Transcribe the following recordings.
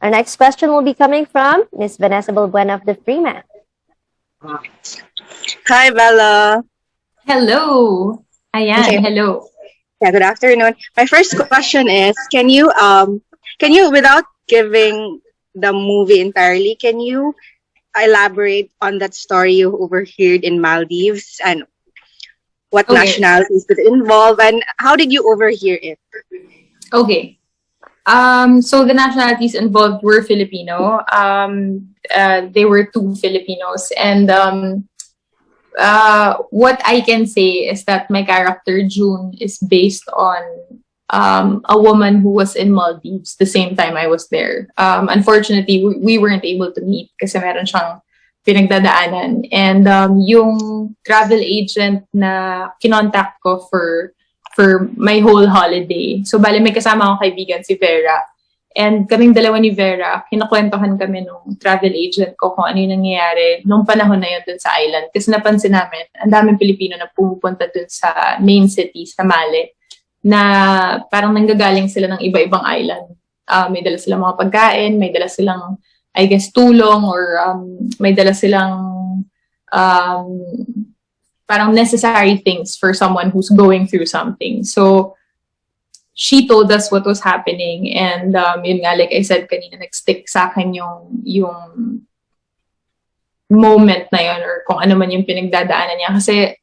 Our next question will be coming from Miss Vanessa Balbuena of the Freeman. Hi, Bella. Hello. Ayan, Okay. hello. Yeah, good afternoon. My first question is, can you, without giving the movie entirely, can you elaborate on that story you overheard in Maldives and what Okay. nationalities did it involve and how did you overhear it? Okay. So the nationalities involved were Filipino. They were two Filipinos. And what I can say is that my character, June, is based on a woman who was in Maldives the same time I was there. Unfortunately, we weren't able to meet kasi meron siyang pinagdadaanan. And yung travel agent na kinontact ko for my whole holiday. So, bale, may kasama akong kaibigan si Vera. And kaming dalawa ni Vera, kinakwentuhan kami nung travel agent ko kung ano yung nangyayari nung panahon na yun dun sa island. Kasi napansin namin, ang daming Pilipino na pumupunta dun sa main city, sa Male, na parang nanggagaling sila ng iba-ibang island. May dala silang mga pagkain, may dala silang, I guess, tulong, or may dala silang parang necessary things for someone who's going through something. So, she told us what was happening, and yun nga, like I said kanina, nag-stick sa akin yung moment na yun, or kung ano man yung pinagdadaanan niya. Kasi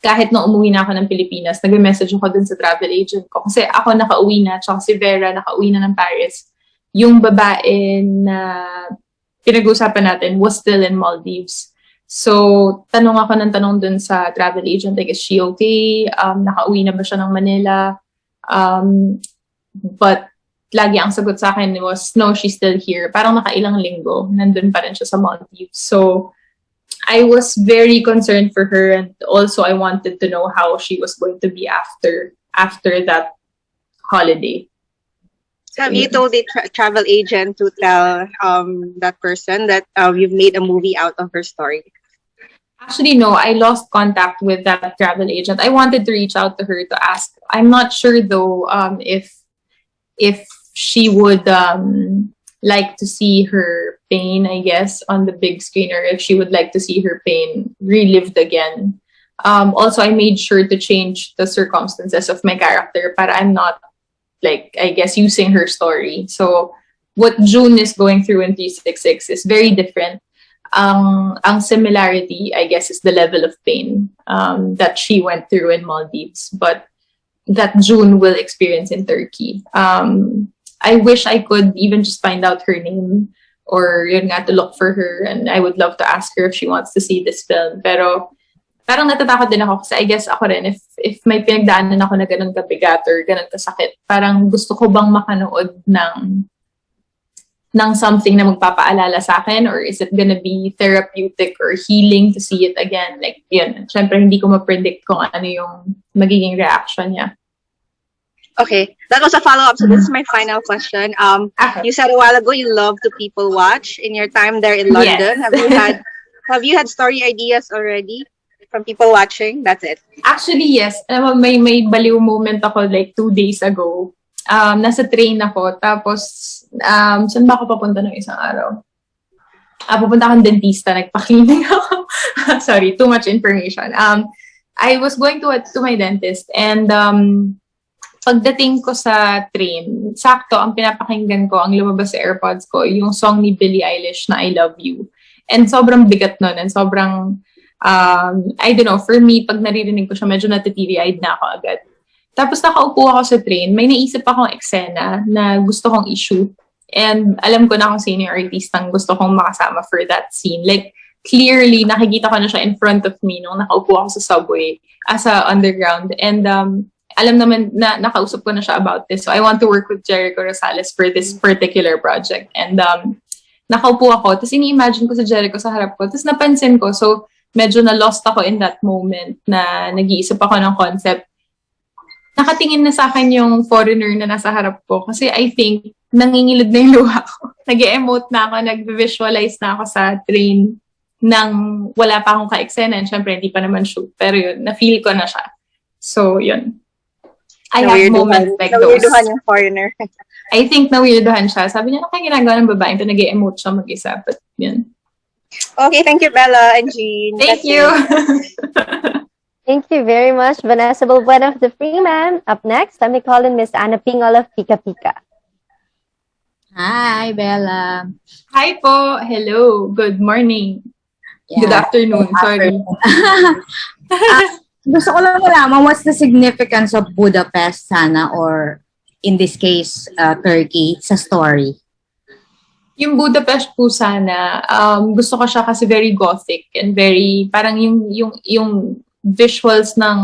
kahit na umuwi na ako ng Pilipinas, nag-message ako dun sa travel agent ko. Kasi ako nakauwi na, tsaka si Vera nakauwi na ng Paris. Yung babae na pinag-usapan natin was still in Maldives. So, tanong ako ng tanong dun sa travel agent, like, is she okay? Nakauwi na ba siya ng Manila? But lagi ang sagot sa akin was, no, she's still here. Parang nakailang linggo, nandun pa rin siya sa Maldives. So, I was very concerned for her, and also I wanted to know how she was going to be after that holiday. Have you told the travel agent to tell that person that you've made a movie out of her story? Actually, no, I lost contact with that travel agent. I wanted to reach out to her to ask. I'm not sure though if she would like to see her pain, I guess, on the big screen, or if she would like to see her pain relived again. Also, I made sure to change the circumstances of my character, but I'm not, like, I guess, using her story. So what June is going through in 366 is very different. Ang similarity, I guess, is the level of pain that she went through in Maldives, but that June will experience in Turkey. I wish I could even just find out her name, or yun nga, to look for her, and I would love to ask her if she wants to see this film. Pero parang natatakot din ako kasi I guess ako rin, if may pinagdaanan ako na ganun kabigat or ganun kasakit, parang gusto ko bang makanood ng something na magpapaalala sa akin, or is it gonna be therapeutic or healing to see it again? Like, yun, syempre hindi ko ma-predict kung ano yung magiging reaction niya. Okay, that was a follow-up. So this is my final question. Okay. You said a while ago you love to people watch in your time there in London. Yes. Have you had story ideas already from people watching? That's it. Actually, yes. May baliw moment ako like 2 days ago. Nasa train ako, tapos saan ba ako papunta ng isang araw? Pupunta akong dentista, nagpa-cleaning ako. Sorry, too much information. I was going to my dentist, and pagdating ko sa train, sakto ang pinapakinggan ko, ang lumabas sa AirPods ko, yung song ni Billie Eilish na I Love You. And sobrang bigat nun, and sobrang, I don't know, for me, pag naririnig ko siya, medyo natitiri-eyed na ako agad. Tapos nakaupo ako sa train, may naisip akong eksena na gusto kong i-shoot. And alam ko na kung sino yung artistang gusto kong makasama for that scene. Like, clearly, nakikita ko na siya in front of me nung nakaupo ako sa subway, sa underground. And alam naman na nakausap ko na siya about this. So I want to work with Jericho Rosales for this particular project. And nakaupo ako, tapos ini-imagine ko sa Jericho sa harap ko, tapos napansin ko, so medyo na-lost ako in that moment na nag-iisip ako ng concept. Nakatingin na sa akin yung foreigner na nasa harap ko kasi I think nangingilid na yung luha ko. Nag-emote na ako, nag-visualize na ako sa train nang wala pa akong ka-eksena. And syempre, hindi pa naman shoot. Pero yun, na-feel ko na siya. So, yun. I have moments like those. Naweirduhan yung foreigner. I think naweirduhan siya. Sabi niya, ano kaya ginagawa ng babae? Ito nag-emote siya mag-isa. But yun. Okay, thank you, Bella and Jean. Thank That's you. it. Thank you very much, Vanessa Balbuena of the Freeman. Up next, let me call in Miss Anna Pingol of Pika Pika. Hi, Bella. Hi po. Hello. Good morning. Good afternoon. Sorry. Gusto ko lang malaman, what's the significance of Budapest sana, or in this case, Turkey, sa story? Yung Budapest po sana, gusto ko siya kasi very gothic and very, parang yung visuals ng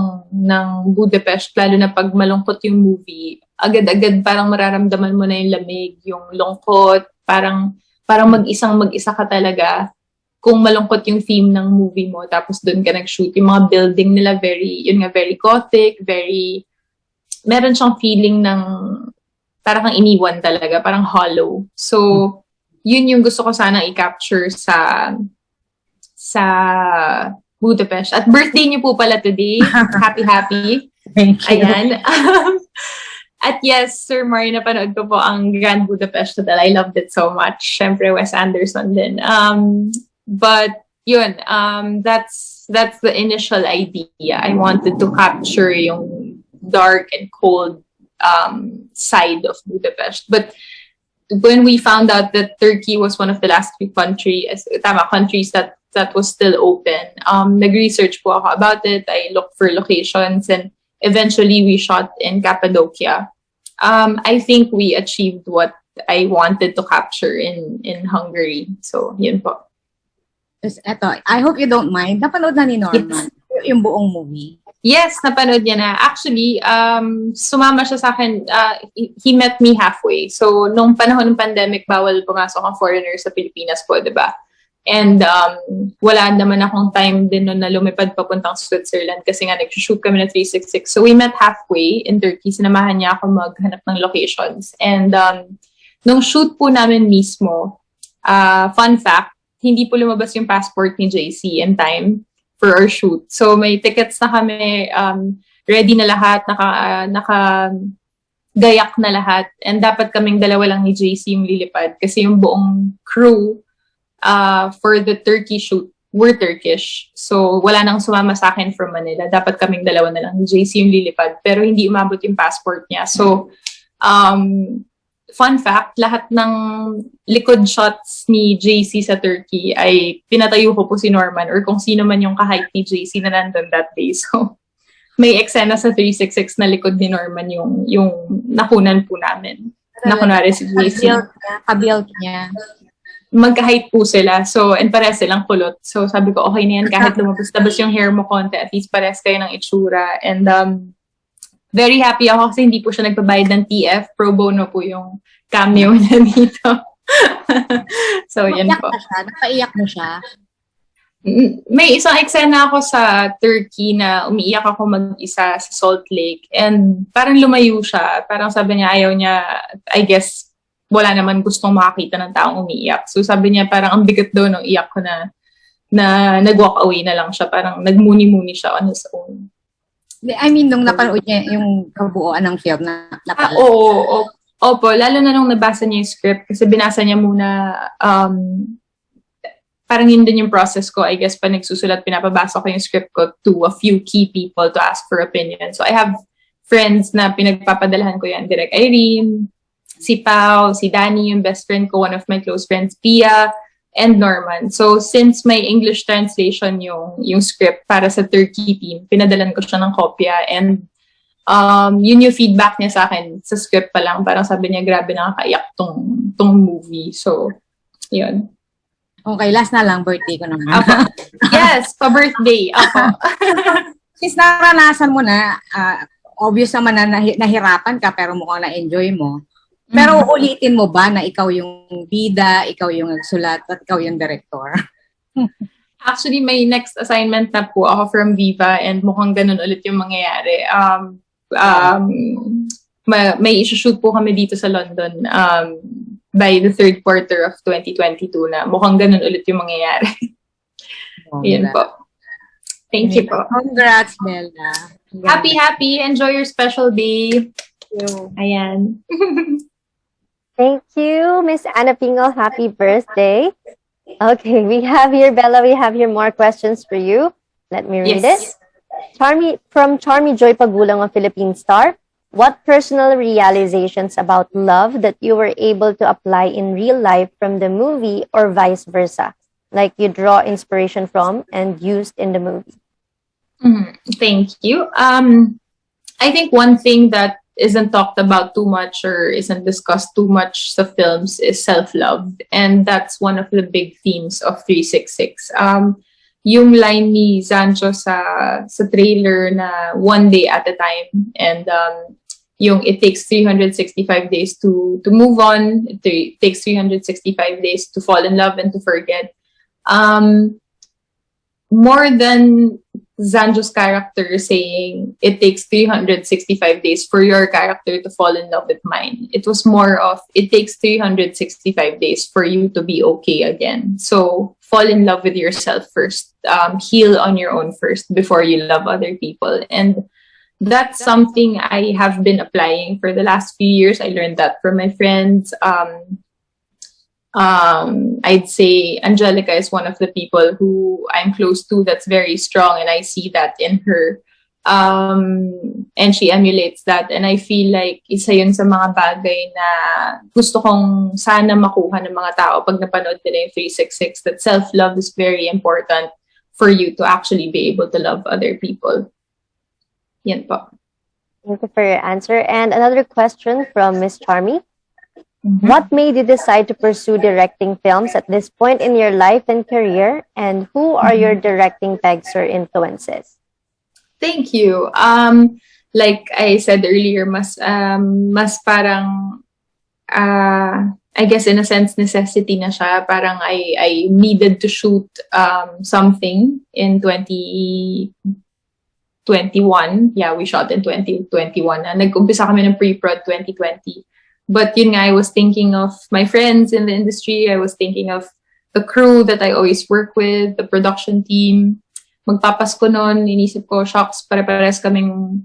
Budapest, lalo na pag malungkot yung movie, agad-agad parang mararamdaman mo na yung lamig, yung lungkot, parang mag-isa ka talaga kung malungkot yung theme ng movie mo, tapos doon ka nag-shoot. Yung mga building nila, very gothic, meron siyang feeling ng parang kang iniwan talaga, parang hollow. So, yun yung gusto ko sana i-capture sa Budapest. At birthday niyo po pala today. Happy. Thank you. Ayan. At yes, Sir Mari, napanood ko po ang Grand Budapest Hotel. I loved it so much. Syempre, Wes Anderson din. But yun, that's the initial idea. I wanted to capture yung dark and cold side of Budapest. But when we found out that Turkey was one of the last few countries that was still open, nag-research po ako about it. I looked for locations and eventually we shot in Cappadocia. I think we achieved what I wanted to capture in Hungary. So, yun po. Eto, I hope you don't mind. Napanood na ni Norman yung buong movie. Yes, napanood niya na. Actually, sumama siya sa akin. He met me halfway. So, nung panahon ng pandemic, bawal pumasok ang foreigners sa Pilipinas po, di ba? And wala naman akong time din nun na lumipad papuntang Switzerland kasi nga nag-shoot kami na 366. So, we met halfway in Turkey. Sinamahan niya ako maghanap ng locations. And nung shoot po namin mismo, fun fact, hindi po lumabas yung passport ni JC in time for our shoot. So, may tickets na kami, ready na lahat, naka-gayak na lahat. And dapat kaming dalawa lang ni JC yung lilipad kasi yung buong crew for the Turkey shoot were Turkish. So, wala nang sumama sa akin from Manila. Dapat kaming dalawa na lang ni JC yung lilipad. Pero hindi umabot yung passport niya. So, fun fact, lahat ng likod shots ni JC sa Turkey ay pinatayo ko po si Norman or kung sino man yung kahit ni JC na nandun that day. So, may eksena sa 366 na likod ni Norman yung nakunan po namin. Nakunwari si JC. Kabuild niya. Magka-height po sila. So, and pares silang kulot. So, sabi ko, okay na yan. Kahit lumabas-labas yung hair mo konti, at least pares kayo ng itsura. And very happy ako kasi hindi po siya nagbabayad ng TF. Pro bono po yung cameo niya dito. So, yan po. Napaiyak mo siya? May isang eksena ako sa Turkey na umiiyak ako mag-isa sa Salt Lake. And parang lumayo siya. Parang sabi niya, ayaw niya, I guess, wala naman gustong makakita ng taong umiiyak. So, sabi niya, parang ang bigat daw nung iyak ko na nag-walk away na lang siya. Parang nagmuni-muni siya on his own. I mean, nung napanood niya yung kabuuan ng film na napanood. Oo. Opo, lalo na nung nabasa niya yung script kasi binasa niya muna, parang yun din yung process ko. I guess pa nagsusulat, pinapabasa ko yung script ko to a few key people to ask for opinion. So I have friends na pinagpapadalahan ko yan. Direct Irene, si Pao, si Danny, yung best friend ko, one of my close friends, Pia, and Norman. So, since may English translation yung script para sa Turkey team, pinadalan ko siya ng kopya and yun yung feedback niya sa akin sa script pa lang. Parang sabi niya, grabe nakakaiyak tong movie. So, yun. Okay, last na lang, birthday ko naman. Apo. Yes, pa-birthday. Apo. Since naranasan mo na, obvious naman na nahirapan ka pero mukhang na-enjoy mo. Pero ulitin mo ba na ikaw yung bida, ikaw yung nagsulat, at ikaw yung director? Actually, may next assignment na po ako from Viva and mukhang ganun ulit yung mangyayari. May isi-shoot po kami dito sa London by the third quarter of 2022 na mukhang ganun ulit yung mangyayari. Yun po. Thank you po. Congrats, Bella. Happy. Enjoy your special day. You. Ayan. Thank you, Miss Anna Pingal. Happy birthday. Okay, we have here, Bella, we have here more questions for you. Let me read it. From Charmy Joy Pagulang of Philippine Star. What personal realizations about love that you were able to apply in real life from the movie or vice versa? Like you draw inspiration from and used in the movie. Thank you. I think one thing that isn't talked about too much or isn't discussed too much sa films is self-love. And that's one of the big themes of 366. Yung line ni Zanjoe sa trailer na one day at a time. And yung it takes 365 days to move on. It takes 365 days to fall in love and to forget. More than Zanjoe's character saying it takes 365 days for your character to fall in love with mine. It was more of it takes 365 days for you to be okay again. So fall in love with yourself first. Heal on your own first before you love other people. And that's something I have been applying for the last few years. I learned that from my friends. I'd say Angelica is one of the people who I'm close to that's very strong, and I see that in her. And she emulates that, and I feel like isa yun sa mga bagay na gusto kong sana makuha ng mga tao pag napanood nila yung 366, that self-love is very important for you to actually be able to love other people. Yan po. Thank you for your answer. And another question from Miss Charmy. What made you decide to pursue directing films at this point in your life and career? And who are your directing pegs or influences? Thank you. Like I said earlier, mas parang I guess in a sense necessity na siya. Parang I needed to shoot something in 2021. Yeah, we shot in 2021. Nag-umpisa kami ng pre-prod 2020. But yun nga, I was thinking of my friends in the industry. I was thinking of the crew that I always work with, the production team. Magpapasko noon, inisip ko, shocks, pare-pares kaming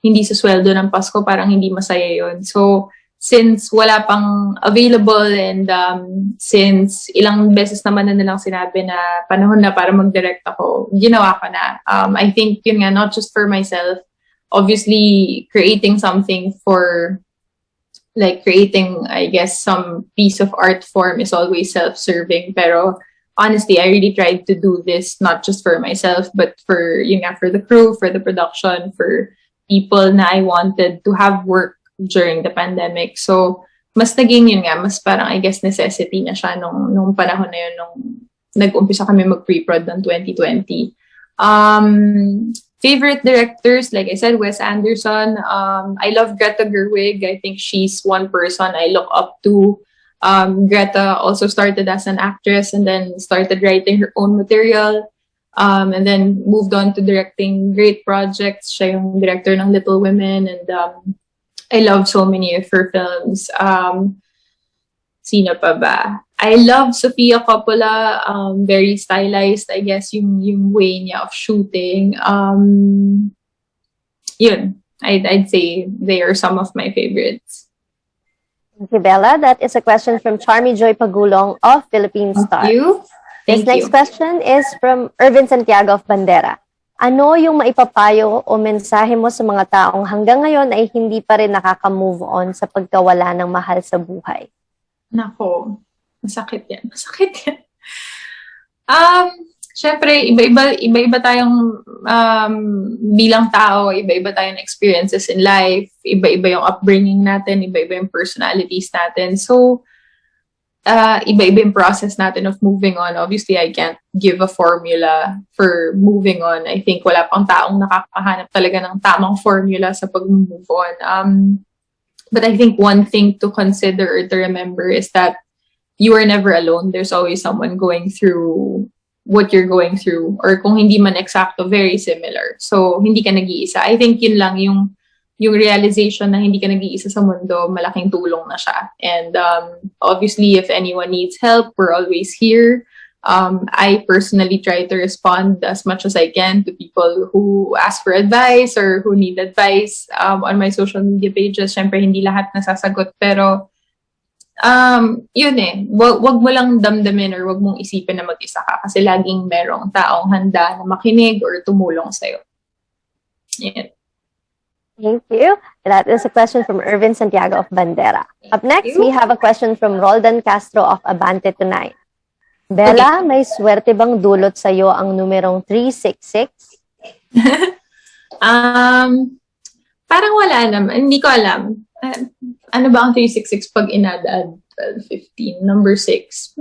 hindi sa sweldo ng Pasko, parang hindi masaya yun. So, since wala pang available and since ilang beses naman na nilang sinabi na panahon na para mag-direct ako, ginawa ko na. I think yun nga, not just for myself, obviously creating something for like creating, I guess, some piece of art form is always self-serving. Pero honestly, I really tried to do this not just for myself, but for for the crew, for the production, for people na I wanted to have work during the pandemic. So mas naging yun nga, mas parang I guess necessity na siya nung panahon na yun nung nag-umpisa kami mag-pre-prod ng 2020. Favorite directors, like I said, Wes Anderson. I love Greta Gerwig. I think she's one person I look up to. Greta also started as an actress and then started writing her own material. And then moved on to directing great projects. Siya yung director ng Little Women, and I love so many of her films. Sino pa ba? I love Sofia Coppola. Very stylized, I guess, yung way niya of shooting. Yun. I'd say they are some of my favorites. Thank you, Bella. That is a question from Charmy Joy Pagulong of Philippine Star. Thank you. This next question is from Irvin Santiago of Bandera. Ano yung maipapayo o mensahe mo sa mga taong hanggang ngayon ay hindi pa rin nakaka-move on sa pagkawala ng mahal sa buhay? Nako. Masakit yan. Syempre, iba-iba tayong bilang tao, iba-iba tayong experiences in life, iba-iba yung upbringing natin, iba-iba yung personalities natin. So, iba-iba yung process natin of moving on. Obviously, I can't give a formula for moving on. I think wala pang taong nakakahanap talaga ng tamang formula sa pag-move on. But I think one thing to consider or to remember is that you are never alone. There's always someone going through what you're going through, or kung hindi man eksakto, very similar. So, hindi ka nag-iisa. I think yun lang yung realization na hindi ka nag-iisa sa mundo, malaking tulong na siya. And obviously, if anyone needs help, we're always here. I personally try to respond as much as I can to people who ask for advice or who need advice on my social media pages. Syempre, hindi lahat nasasagot, pero yun eh, wag mo lang damdamin or wag mong isipin na mag-isa ka kasi laging merong taong handa na makinig or tumulong sa'yo. Yan. Thank you. That is a question from Irvin Santiago of Bandera. Up next, we have a question from Roldan Castro of Abante Tonight. Bella, may swerte bang dulot sa'yo ang numerong 366? Parang wala naman. Hindi ko alam. Ano ba ang 366 pag inadad? 12, 15, number 6.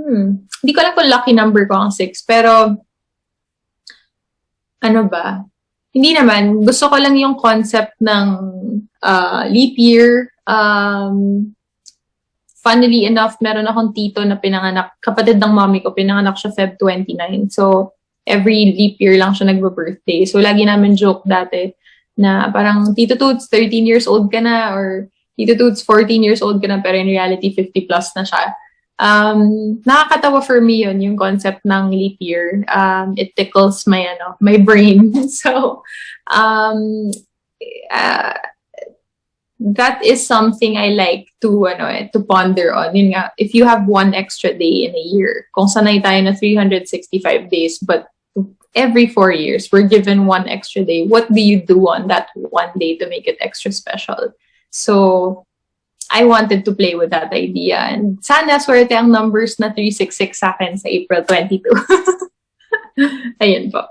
Hindi ko alam kung lucky number ko ang 6. Pero, ano ba? Hindi naman. Gusto ko lang yung concept ng leap year. Funnily enough, meron akong tito na pinanganak, kapatid ng mommy ko, pinanganak siya Feb 29. So, every leap year lang siya nagbe-birthday. So, lagi namin joke dati na parang, Tito Toots, 13 years old ka na, or Tito Toots, 14 years old ka na, pero in reality, 50 plus na siya. Nakakatawa for me yun, yung concept ng leap year. It tickles my brain. So, that is something I like to ponder on. Yun nga, if you have one extra day in a year, kung sanay tayo na 365 days, but every 4 years, we're given one extra day, what do you do on that one day to make it extra special? So, I wanted to play with that idea. And sana swerte ang numbers na 366 sa akin sa April 22. Ayun po.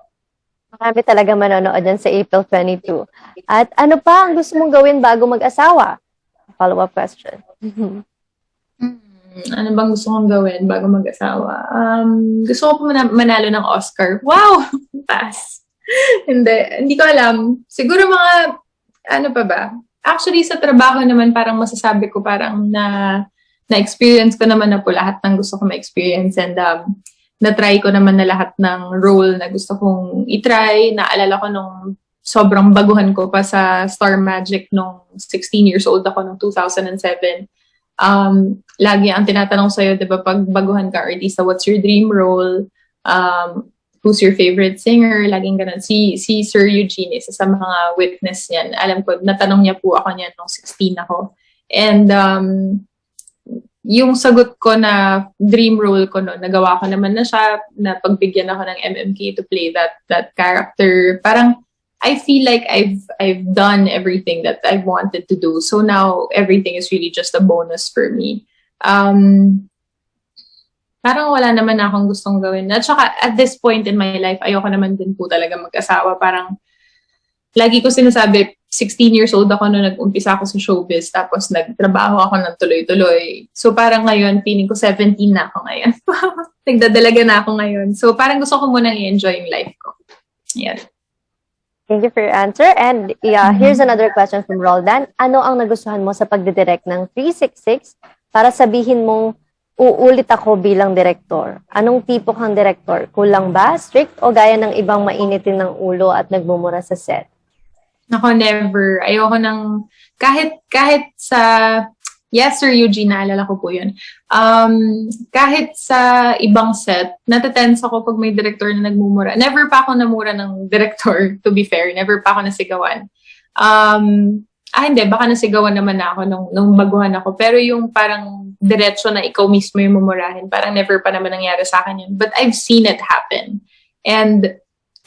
Marami talaga manonood dyan sa April 22. At ano pa ang gusto mong gawin bago mag-asawa? Follow-up question. Ano bang gusto kong gawin bago mag-asawa? Gusto ko pa manalo ng Oscar. Wow! Pass. Hindi ko alam. Siguro mga, ano pa ba? Actually, sa trabaho naman, parang masasabi ko parang na-experience ko naman na po lahat ng gusto ko ma-experience, and na-try ko naman na lahat ng role na gusto kong i-try. Naalala ko nung sobrang baguhan ko pa sa Star Magic nung 16 years old ako nung 2007. Lagi ang tinatanong sa'yo, di ba, pag baguhan ka artista, what's your dream role? Who's your favorite singer? Laging ganun. Si Sir Eugene, isa sa mga witness niyan. Alam ko, natanong niya po ako niyan nung 16 ako. And yung sagot ko na dream role ko noon, nagawa ko naman na siya, na pagbigyan ako ng MMK to play that character. Parang, I feel like I've done everything that I wanted to do. So now, everything is really just a bonus for me. Parang wala naman na akong gustong gawin. At saka, at this point in my life, ayoko naman din po talaga mag-asawa. Parang, lagi ko sinasabi, 16 years old ako nung nag-umpisa ako sa showbiz, tapos nagtrabaho ako ng tuloy-tuloy. So parang ngayon, feeling ko 17 na ako ngayon. Nagdadalaga na ako ngayon. So parang gusto ko munang i-enjoy yung life ko. Yan. Thank you for your answer. And here's another question from Roldan. Ano ang nagustuhan mo sa pagdidirect ng 366 para sabihin mong uulit ako bilang direktor? Anong tipo kang direktor? Kulang ba? Strict? O gaya ng ibang mainitin ng ulo at nagmumura sa set? Nako, never. Ayoko ng, kahit sa, yes, Sir Eugene, naalala ko po yun. Kahit sa ibang set, natatense ako pag may director na nagmumura. Never pa ako namura ng director, to be fair. Never pa ako nasigawan. Hindi, baka nasigawan naman na ako nung baguhan ako. Pero yung parang diretso na ikaw mismo yung mumurahin, parang never pa naman nangyari sa akin yun. But I've seen it happen. And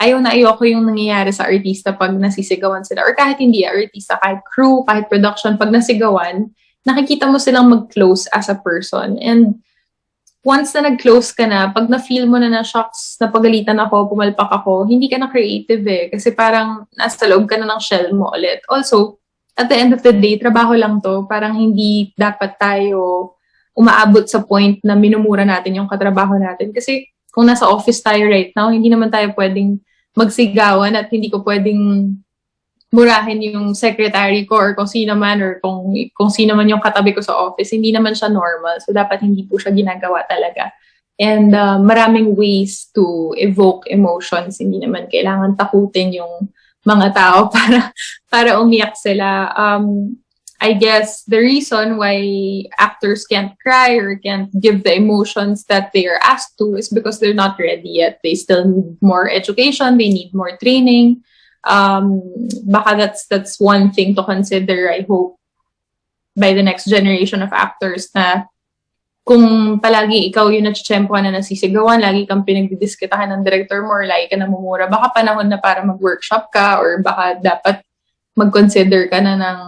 ayoko yung nangyayari sa artista pag nasisigawan sila. Or kahit hindi artista, kahit crew, kahit production, pag nasigawan, nakikita mo silang mag-close as a person. And once na nag-close ka na, pag na-feel mo na shocks, napagalitan ako, pumalpak ako, hindi ka na creative eh. Kasi parang nasa loob ka na ng shell mo ulit. Also, at the end of the day, trabaho lang to. Parang hindi dapat tayo umaabot sa point na minumura natin yung katrabaho natin. Kasi kung nasa office tayo right now, hindi naman tayo pwedeng magsigawan at hindi ko pwedeng murahin yung secretary ko or kung sino man or kung sino man yung katabi ko sa office. Hindi naman siya normal. So, dapat hindi po siya ginagawa talaga. And maraming ways to evoke emotions. Hindi naman kailangan takutin yung mga tao para umiyak sila. I guess the reason why actors can't cry or can't give the emotions that they are asked to is because they're not ready yet. They still need more education. They need more training. Baka that's one thing to consider, I hope, by the next generation of actors, na kung palagi ikaw yung natsyempohan na nasisigawan, lagi kang pinagdidiskitahan ng director mo or lagi ka namumura, baka panahon na para mag-workshop ka or baka dapat mag-consider ka na ng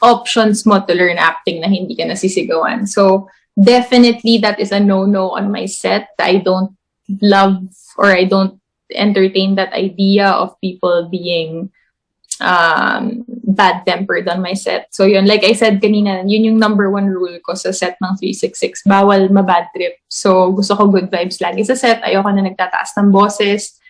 options mo to learn acting na hindi ka nasisigawan. So, definitely that is a no-no on my set. I don't love or I don't entertain that idea of people being bad-tempered on my set. So yun, like I said kanina, yun yung number one rule ko sa set ng 366. Bawal ma-bad trip. So gusto ko good vibes lagi sa set. Ayoko na nagtataas ng boses.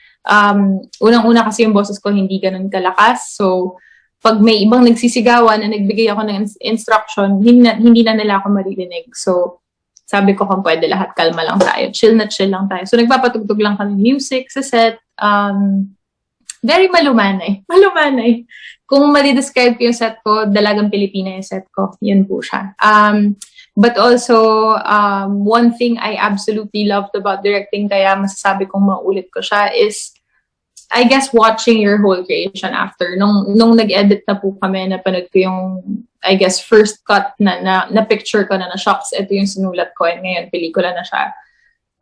Unang-una kasi yung boses ko hindi ganun kalakas. So pag may ibang nagsisigawan na nagbigay ako ng instruction, hindi na nila ako maririnig. So sabi ko kung pwede lahat, kalma lang tayo. Chill lang tayo. So nagpapatugtog lang kami music sa set. Very malumanay. Malumanay. Kung mali-describe ko yung set ko, dalagang Pilipina yung set ko. Yun po siya. But also, one thing I absolutely loved about directing, kaya masasabi kong maulit ko siya, is I guess watching your whole creation after. Nung nag-edit na po kami, napanood ko yung, I guess, first cut na picture ko na shocks, ito yung sinulat ko, and ngayon, pelikula na siya.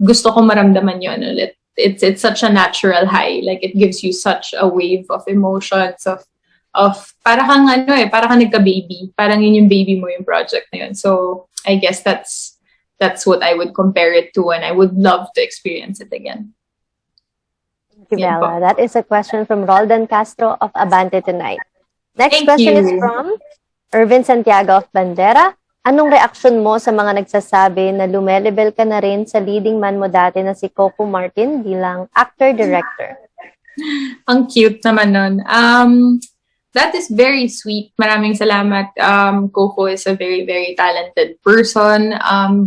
Gusto ko maramdaman yun ulit. It's such a natural high. Like, it gives you such a wave of emotions, of para kang para kang nagka-baby. Parang yun yung baby mo yung project na yun. So, I guess that's what I would compare it to, and I would love to experience it again. Thank you, Bella. That is a question from Roldan Castro of Abante Tonight. Next question is from Irvin Santiago of Bandera. Anong reaksyon mo sa mga nagsasabi na lumelebel ka na rin sa leading man mo dati na si Coco Martin bilang actor-director? Ang cute naman nun. That is very sweet. Maraming salamat. Coco is a very, very talented person.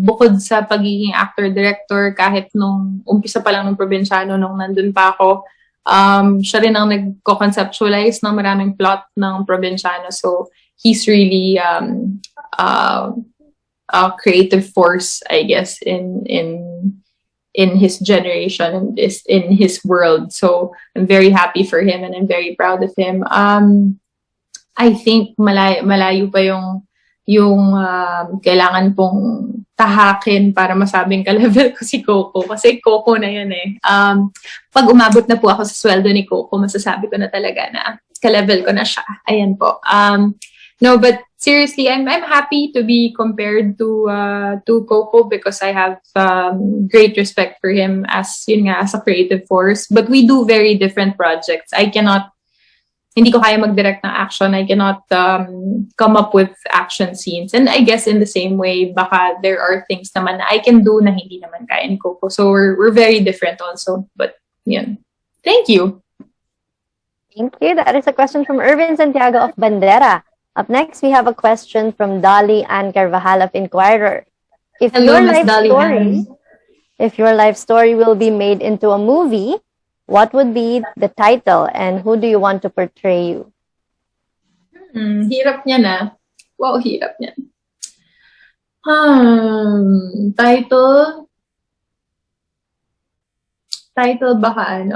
Bukod sa pagiging actor-director, kahit nung umpisa pa lang ng Probinsyano, nung nandun pa ako, siya rin ang nagko-conceptualize ng maraming plot ng Probinsyano. So, he's really a creative force, I guess, in his generation and in his world. So I'm very happy for him and I'm very proud of him. I think malayo pa yung kailangan pong tahakin para masabing ka-level ko si Coco. Kasi Coco na yun eh. Pag umabot na po ako sa sweldo ni Coco, masasabi ko na talaga na ka-level ko na siya. Ayan po. No, but seriously, I'm happy to be compared to Coco because I have great respect for him as a creative force. But we do very different projects. Hindi ko kaya mag-direct ng action. I cannot come up with action scenes. And I guess in the same way, baka there are things naman na I can do na hindi naman kaya ni Coco. So we're very different also. But yun. Thank you. Thank you. That is a question from Irvin Santiago of Bandera. Up next, we have a question from Dolly Ann Carvajal of Inquirer. If your life story will be made into a movie, what would be the title and who do you want to portray you? Hirap niya na. Wow, hirap niya. Title baka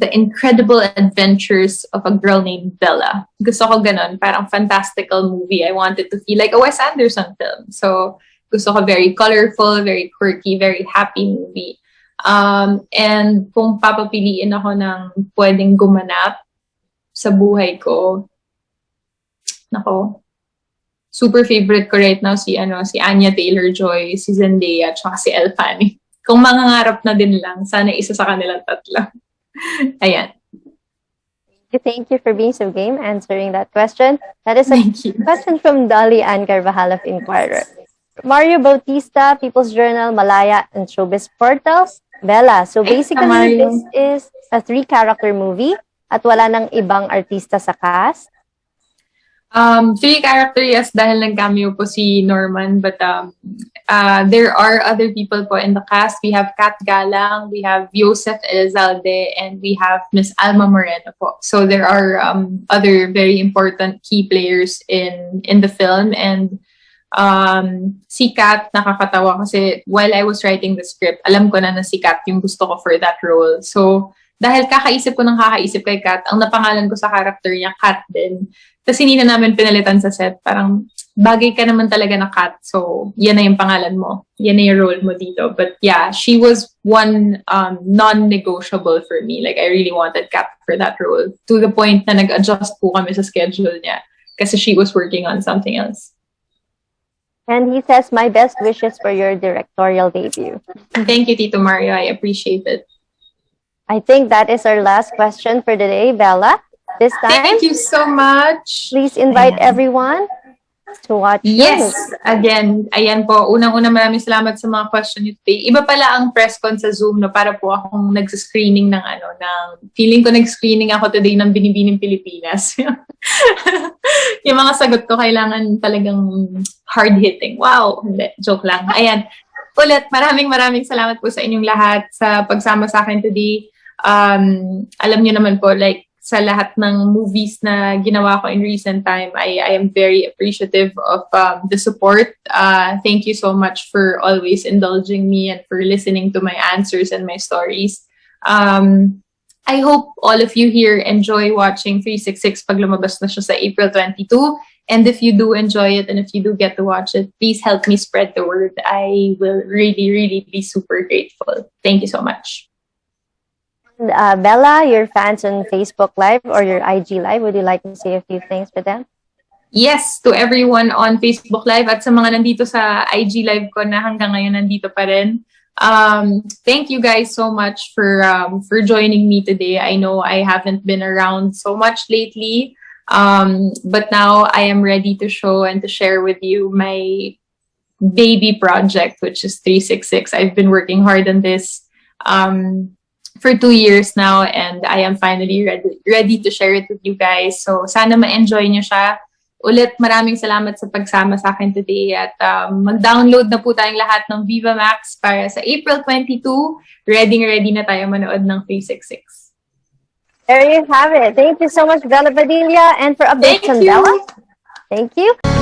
The Incredible Adventures of a Girl Named Bella. Gusto ko ganun, parang fantastical movie. I want it to feel like a Wes Anderson film. So, gusto ko very colorful, very quirky, very happy movie. And kung papapiliin ako ng pwedeng gumanap sa buhay ko, super favorite ko right now si Anya Taylor-Joy, si Zendaya, at si Elle Fanning. Kung mangangarap na din lang, sana isa sa kanilang tatlo. Ayan. Thank you for being so game answering that question. That is a question from Dolly Ann Carvajal of Inquirer. Mario Bautista, People's Journal, Malaya, and Showbiz Portal. Bella, so basically this is a 3-character movie at wala nang ibang artista sa cast? Three character, yes, dahil nag-cameo po si Norman, but there are other people po in the cast. We have Kat Galang, we have Joseph Elizalde, and we have Miss Alma Moreno po. So there are other very important key players in the film, and si Kat nakakatawa kasi while I was writing the script, alam ko na si Kat yung gusto ko for that role. So dahil kakaisip ko ng kakaisip kay Kat, ang napangalan ko sa character niya, Kat din. Tapos hindi na namin pinalitan sa set. Parang, bagay ka naman talaga na Kat. So, yan na yung pangalan mo. Yan na yung role mo dito. But yeah, she was one non-negotiable for me. Like, I really wanted Kat for that role. To the point na nag-adjust po kami sa schedule niya. Kasi she was working on something else. And he says, my best wishes for your directorial debut. Thank you, Tito Mario. I appreciate it. I think that is our last question for today, Bella. This time, Thank you so much. please invite everyone to watch Yes, this. again, ayan po. Unang-una maraming salamat sa mga question niyo today. Iba pala ang press con sa Zoom, no? Para po akong nag-screening ng feeling ko nag-screening ako today ng Binibining Pilipinas. Yung mga sagot ko kailangan talagang hard-hitting. Wow, hindi, joke lang. Ayan. Ulit, maraming salamat po sa inyong lahat sa pagsama sa akin today. Alam niyo naman po, like, sa lahat ng movies na ginawa ko in recent time, I am very appreciative of the support. Thank you so much for always indulging me and for listening to my answers and my stories. I hope all of you here enjoy watching 366 pag lumabas na siya sa April 22. And if you do enjoy it and if you do get to watch it, please help me spread the word. I will really be super grateful. Thank you so much. Bella, your fans on Facebook Live or your IG Live, would you like to say a few things to them? Yes, to everyone on Facebook Live at sa mga nandito sa IG Live ko na hanggang ngayon nandito pa rin. Thank you guys so much for joining me today. I know I haven't been around so much lately, but now I am ready to show and to share with you my baby project, which is 366. I've been working hard on this for 2 years now, and I am finally ready to share it with you guys. So sana ma-enjoy nyo siya. Ulit, maraming salamat sa pagsama sa akin today, at mag-download na po tayong lahat ng Vivamax para sa April 22. Ready na tayo manood ng 366. There you have it. Thank you so much, Bela Padilla. And for updates Thank on you. Bella, thank you.